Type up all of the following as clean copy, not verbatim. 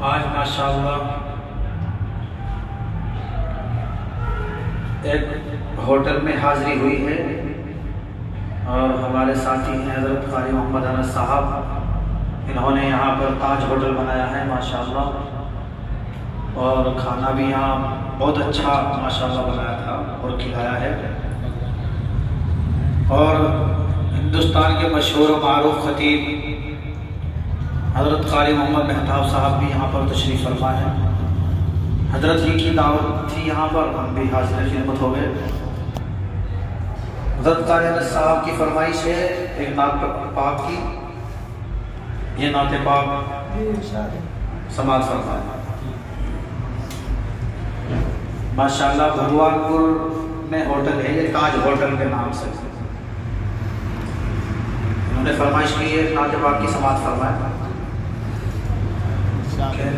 आज माशाअल्लाह एक होटल में हाज़िरी हुई है और हमारे साथी हैं हज़रत कारी मोहम्मद अनस साहब। इन्होंने यहाँ पर ताज होटल बनाया है माशाअल्लाह, और खाना भी यहाँ बहुत अच्छा माशाअल्लाह बनाया था और खिलाया है। और हिंदुस्तान के मशहूर व मारूफ खतीब हज़रत कारी मोहम्मद मेहताब साहब भी यहाँ पर तशरीफ़ फरमा है। हज़रत ही की दावत थी यहाँ पर, हम भी हाज़िर खिदमत हो गए। हज़रत कारी अनस साहब की फरमाइश है एक नात पाक की, ये नात पाक समाज फरमाए। माशाअल्लाह भगवानपुर में होटल है ये ताज होटल के नाम से, उन्होंने फरमाइश की है नात पाक की समाज फरमाए।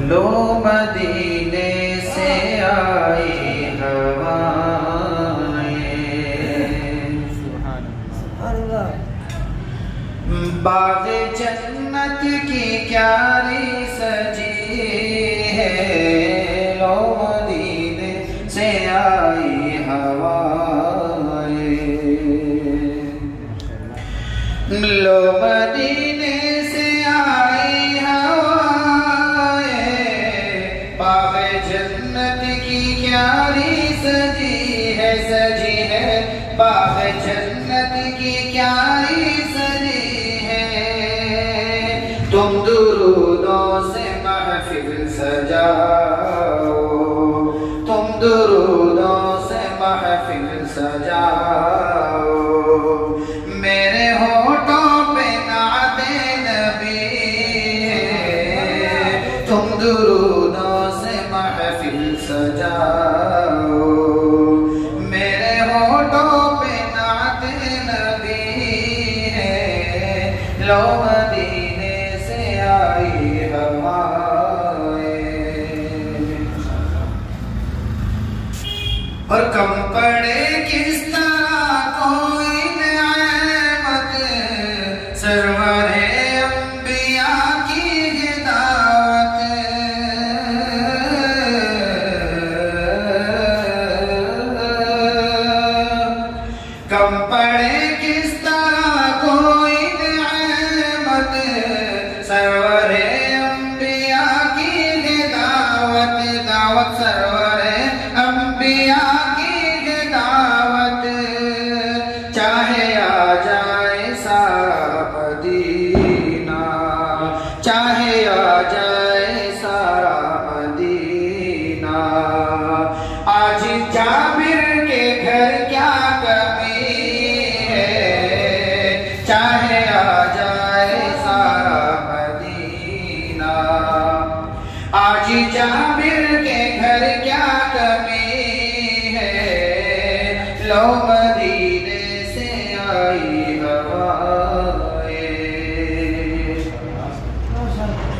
लो मदीने से आई हवाएं, बाग़ जन्नत की क्यारी सजी है। लो मदीने से आई हवाएं, लो मदीने से आई सजी है, बाग़ जन्नत की क्यारी सजी है। तुम दुरूदों से महफिल सजाओ, तुम दुरूदों से महफिल सजाओ। मेरे होठों पे नाते नबी है, तुम दुरूदों से महफिल सजाओ। लो मदीने से आई हवाएं, और कम पड़े किस तरह कोई नेमत, सरवरे अंबिया की हिदायत। कम पड़े किस तरह कोई सरवरे अंबिया की दावत, दावत सरवरे अंबिया की दावत। चाहे आ जाए सारा मदीना, चाहे आ जाए सारा मदीना। आज जाबिर के घर क्या कमी है, चाहे आ जाए सारा मदीना। आज जाबिर के घर क्या कमी है, लो मदीने से आई हवाएं।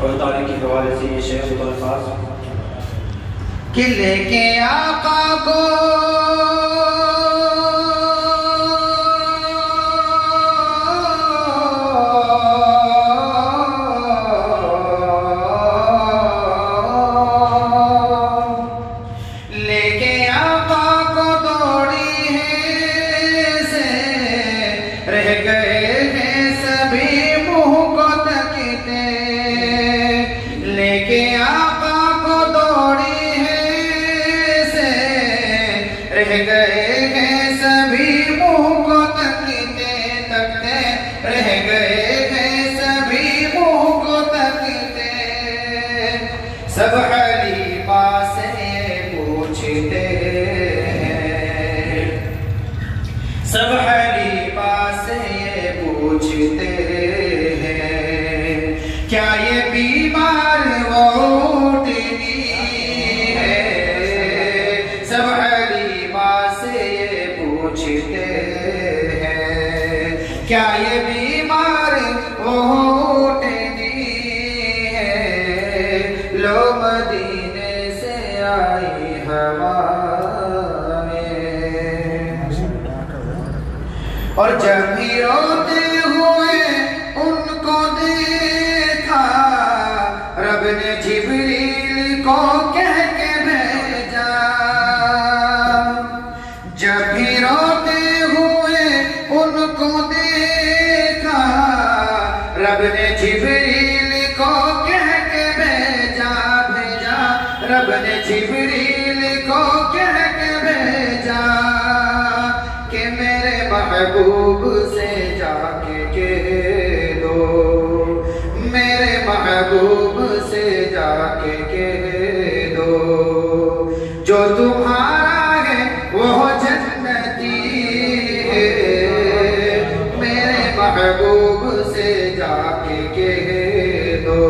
और तारीख के हवाले से ये शेर के अल्फाज कि लेके आका को रह गए हैं सभी मुँह को तकते, लेके आका को दौड़ी है से। रह गए हैं सभी मुँह को तकते तकते, रह गए हैं सभी मुँह को तकते। सब हलीमा से पूछते हैं, सब हलीमा से पूछते हैं, क्या ये बीमार वो उठनी है। सब हलीमा से पूछते हैं, क्या ये बीमार वो उठनी है। लो मदीने से आई हवाएं, और जब भी रोते हुए उनको देखा, रब ने जिब्रील को कह के भेजा, जब भी रोते हुए उनको देखा, रब ने जिब्रील को कह के भेजा, रब ने जिब्रील को कह के भेजा कि मेरे महबूब से जाके कह दो, मेरे महबूब से जाके कह दो, जो तुम्हारा है वो जन्नती है, मेरे महबूब से जाके कह दो,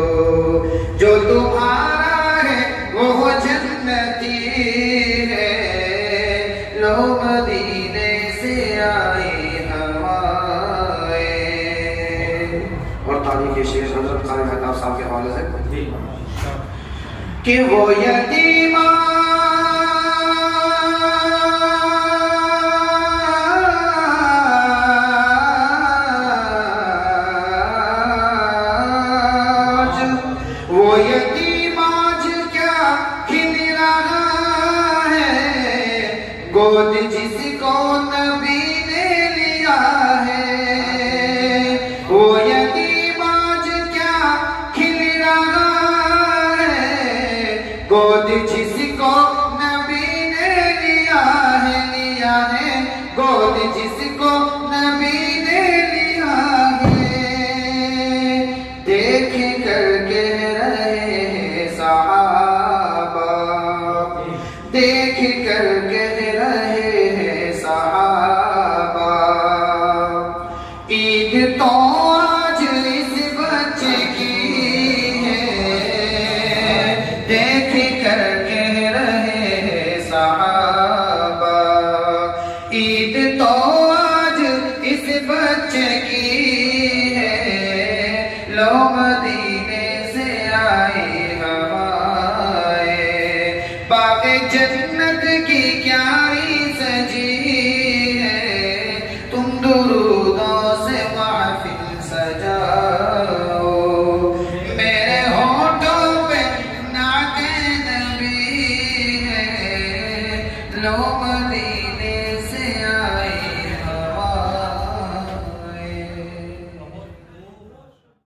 जो तुम्हारा है वो जन्नती है, लो मदीने से आए हवाए। और तारीख शेख हजरत कारी मेहताब साहब के हवाले से कि वो यतीमा गोद जिसको नबी ने लिया है, वो यतीम आज क्या खिल रहा है, गोद जिसको नबी ने लिया है, गोद जिसको नबी ने लिया है, देख कर कह रहे हैं सहाबा, देख कर कह रहे हैं सहाबा, ईद तो आज इस बच्चे की है, देख कर कह रहे हैं सहाबा, ईद तो आज इस बच्चे की